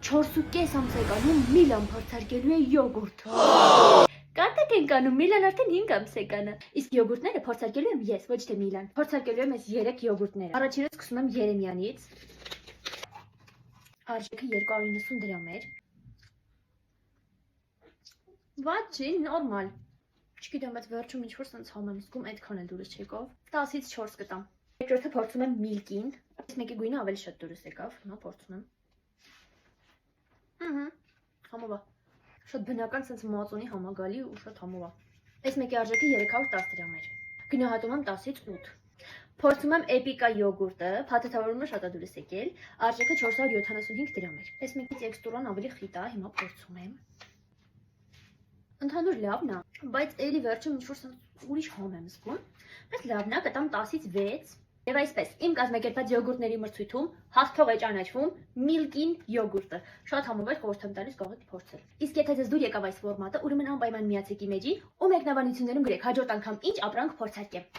4.5 ամսեկանում Միլան փորձարկելու է յոգուրտ։ Կատակ ենք անում, Միլան արդեն 5 ամսեկան է։ Իսկ յոգուրտները փորձարկելու եմ ես, ոչ թե Միլան։ Փորձարկելու եմ այս 3 յոգուրտները։ Առաջինը սկսում եմ Երեմյանից։ Արժեքը 290 դրամ էր։ Վատ չի, նորմալ։ Չգիտեմ, բայց վերջում ինչ-որ սենց համ եմ զգում, այդքան էլ դուրս չեկավ։ 10-ից 4 կտամ։ Երկրորդը փորձում եմ Միլկին։ Այս մեկի գույնը ավելի շատ դուրս եկավ, հիմա փորձում եմ։ Համով է։ Շատ բնական սենց մածունի համագալի ու շատ համով է։ Այս մեկի արժեքը 310 դրամ էր։ Գնահատում եմ 10-ից 8։ Փորձում եմ Էպիկա յոգուրտը, փաթեթավորումը շատ է դուրս եկել, արժեքը 475 դրամ էր։ Այս մեկի տեքստուրան ավելի խիտ է, հիմա փորձում եմ։ Ընդհանուր լավն է, բայց էլի վերջում ինչ-որ սենց ուրիշ համ եմ զգում, բայց լավն է, կտամ 10-ից 6։ Եվ այսպես, իմ կազմակերպած յոգուրտների մրցույթում հաղթող է ճանաչվում Միլկին յոգուրտը։ Շատ համով էր, խորհուրդ եմ տալիս կարող եք փորձել։ Իսկ եթե ձեզ դուր եկավ այս ֆորմատը, ուրեմն անպայման միացեք իմեջին ու մեկնաբանություններում գրեք հաջորդ անգամ ինչ ապրանք փորձարկեմ։